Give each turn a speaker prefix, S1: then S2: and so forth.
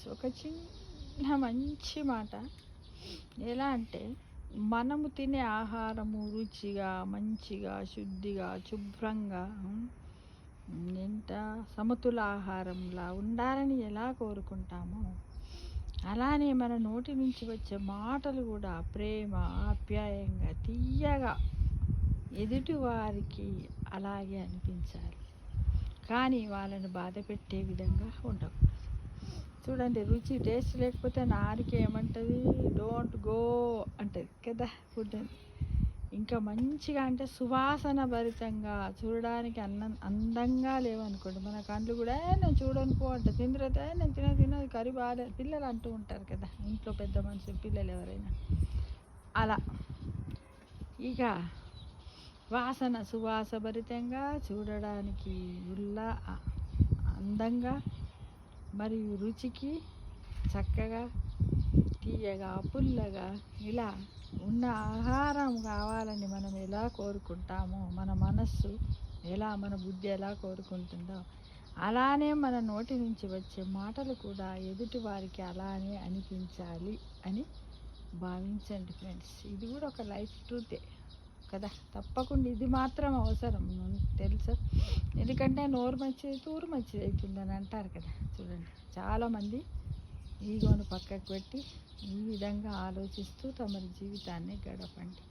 S1: ఒక చిన్న మంచి మాట. ఎలా అంటే మనము తినే ఆహారము రుచిగా, మంచిగా, శుద్ధిగా, శుభ్రంగా ఎంత సమతుల ఆహారంలా ఉండాలని ఎలా కోరుకుంటామో, అలానే మన నోటి నుంచి వచ్చే మాటలు కూడా ప్రేమ, ఆప్యాయంగా, తియ్యగా ఎదుటి వారికి అలాగే అనిపించాలి. కానీ వాళ్ళని బాధ పెట్టే విధంగా ఉండకూడదు. చూడండి, రుచి టేస్ట్ లేకపోతే నాలుక ఏమంటుంది? డోంట్ గో అంటది కదా ఫుడ్. ఇంకా మంచిగా అంటే సువాసన భరితంగా చూడడానికి అందంగా లేవనుకోండి, మన కళ్ళు కూడా నేను చూడను పో అంట, తిందిరైతే నేను తినది కర్రీ బాగాలేదు పిల్లలు అంటూ ఉంటారు కదా, ఇంట్లో పెద్ద మనుషులు పిల్లలు ఎవరైనా అలా. ఇక వాసన సువాసభరితంగా, చూడడానికి అందంగా, మరియు రుచికి చక్కగా, తీయగా, పుల్లగా ఇలా ఉన్న ఆహారం కావాలని మనం ఎలా కోరుకుంటామో, మన మనస్సు ఎలా, మన బుద్ధి ఎలా కోరుకుంటుందో, అలానే మన నోటి నుంచి వచ్చే మాటలు కూడా ఎదుటి వారికి అలానే అనిపించాలి అని భావించండి ఫ్రెండ్స్. ఇది కూడా ఒక లైఫ్ ట్రూతే కదా. తప్పకుండా ఇది మాత్రం అవసరం తెలుసా. ఎందుకంటే నోరు మంచిది తూరు మంచిది అవుతుందని అంటారు కదా. చూడండి, చాలామంది ఈగోను పక్కకు పెట్టి ఈ విధంగా ఆలోచిస్తూ తమ జీవితాన్ని గడపండి.